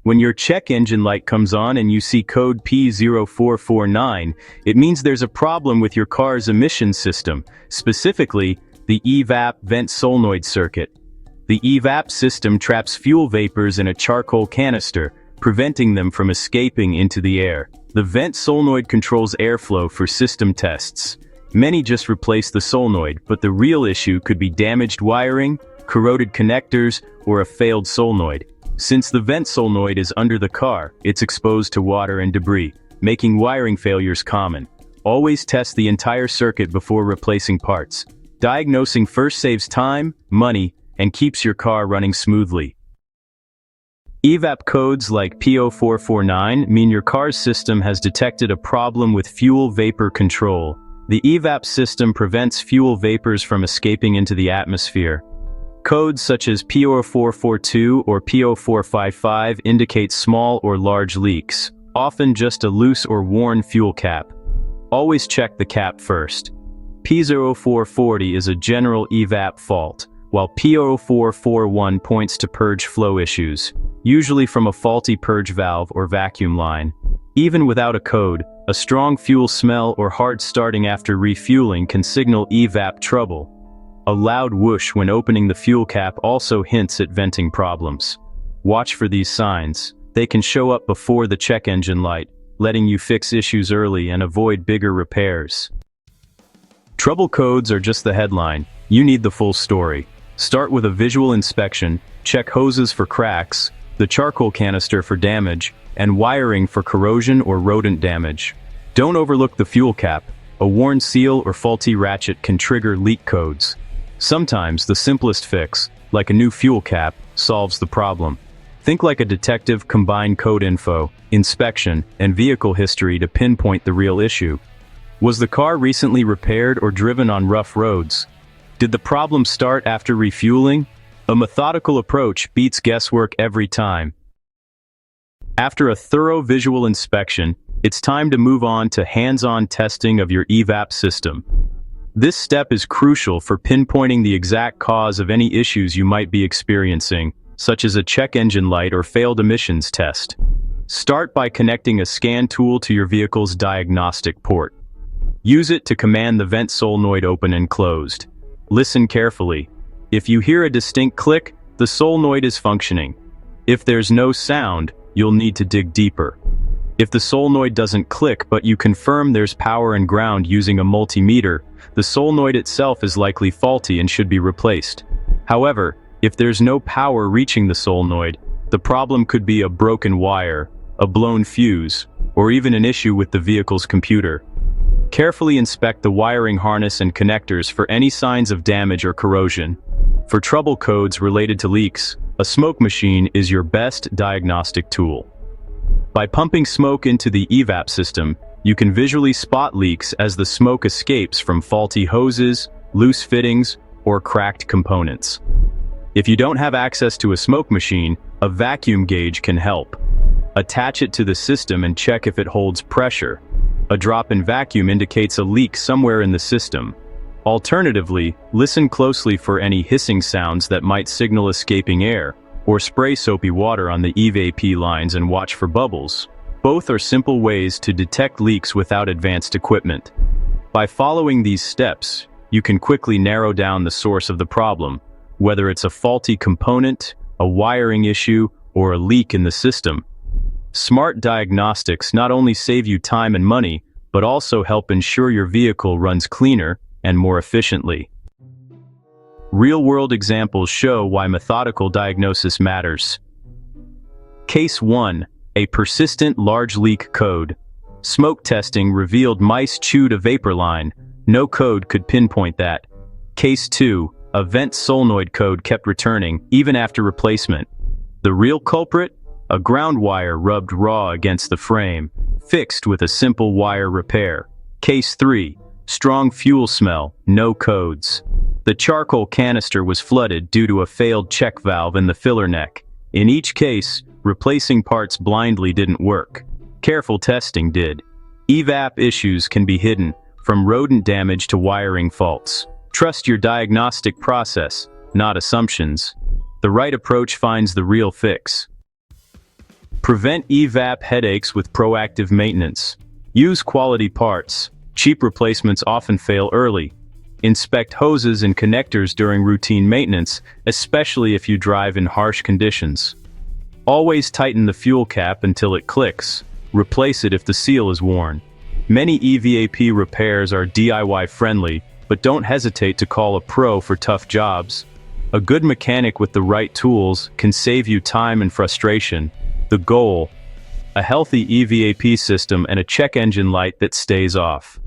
When your check engine light comes on and you see code P0449, it means there's a problem with your car's emission system, specifically the EVAP vent solenoid circuit. The EVAP system traps fuel vapors in a charcoal canister, preventing them from escaping into the air. The vent solenoid controls airflow for system tests. Many just replace the solenoid, but the real issue could be damaged wiring, corroded connectors, or a failed solenoid. Since the vent solenoid is under the car, it's exposed to water and debris, making wiring failures common. Always test the entire circuit before replacing parts. Diagnosing first saves time, money, and keeps your car running smoothly. EVAP codes like P0449 mean your car's system has detected a problem with fuel vapor control. The EVAP system prevents fuel vapors from escaping into the atmosphere. Codes such as P0442 or P0455 indicate small or large leaks, often just a loose or worn fuel cap. Always check the cap first. P0440 is a general EVAP fault, while P0441 points to purge flow issues, usually from a faulty purge valve or vacuum line. Even without a code, a strong fuel smell or hard starting after refueling can signal EVAP trouble. A loud whoosh when opening the fuel cap also hints at venting problems. Watch for these signs. They can show up before the check engine light, letting you fix issues early and avoid bigger repairs. Trouble codes are just the headline. You need the full story. Start with a visual inspection, check hoses for cracks, the charcoal canister for damage, and wiring for corrosion or rodent damage. Don't overlook the fuel cap. A worn seal or faulty ratchet can trigger leak codes. Sometimes the simplest fix, like a new fuel cap, solves the problem. Think like a detective, combine code info, inspection, and vehicle history to pinpoint the real issue. Was the car recently repaired or driven on rough roads? Did the problem start after refueling? A methodical approach beats guesswork every time. After a thorough visual inspection, it's time to move on to hands-on testing of your EVAP system. This step is crucial for pinpointing the exact cause of any issues you might be experiencing, such as a check engine light or failed emissions test. Start by connecting a scan tool to your vehicle's diagnostic port. Use it to command the vent solenoid open and closed. Listen carefully. If you hear a distinct click, the solenoid is functioning. If there's no sound, you'll need to dig deeper. If the solenoid doesn't click but you confirm there's power and ground using a multimeter, the solenoid itself is likely faulty and should be replaced. However, if there's no power reaching the solenoid, the problem could be a broken wire, a blown fuse, or even an issue with the vehicle's computer. Carefully inspect the wiring harness and connectors for any signs of damage or corrosion. For trouble codes related to leaks, a smoke machine is your best diagnostic tool. By pumping smoke into the EVAP system, you can visually spot leaks as the smoke escapes from faulty hoses, loose fittings, or cracked components. If you don't have access to a smoke machine, a vacuum gauge can help. Attach it to the system and check if it holds pressure. A drop in vacuum indicates a leak somewhere in the system. Alternatively, listen closely for any hissing sounds that might signal escaping air, or spray soapy water on the EVAP lines and watch for bubbles. Both are simple ways to detect leaks without advanced equipment. By following these steps, you can quickly narrow down the source of the problem, whether it's a faulty component, a wiring issue, or a leak in the system. Smart diagnostics not only save you time and money, but also help ensure your vehicle runs cleaner and more efficiently. Real-world examples show why methodical diagnosis matters. Case 1. A persistent large leak code. Smoke testing revealed mice chewed a vapor line. No code could pinpoint that. Case 2. A vent solenoid code kept returning, even after replacement. The real culprit? A ground wire rubbed raw against the frame, fixed with a simple wire repair. Case 3. Strong fuel smell, no codes. The charcoal canister was flooded due to a failed check valve in the filler neck. In each case, replacing parts blindly didn't work. Careful testing did. EVAP issues can be hidden, from rodent damage to wiring faults. Trust your diagnostic process, not assumptions. The right approach finds the real fix. Prevent EVAP headaches with proactive maintenance. Use quality parts. Cheap replacements often fail early. Inspect hoses and connectors during routine maintenance, especially if you drive in harsh conditions. Always tighten the fuel cap until it clicks. Replace it if the seal is worn. Many EVAP repairs are DIY friendly, but don't hesitate to call a pro for tough jobs. A good mechanic with the right tools can save you time and frustration. The goal: a healthy EVAP system and a check engine light that stays off.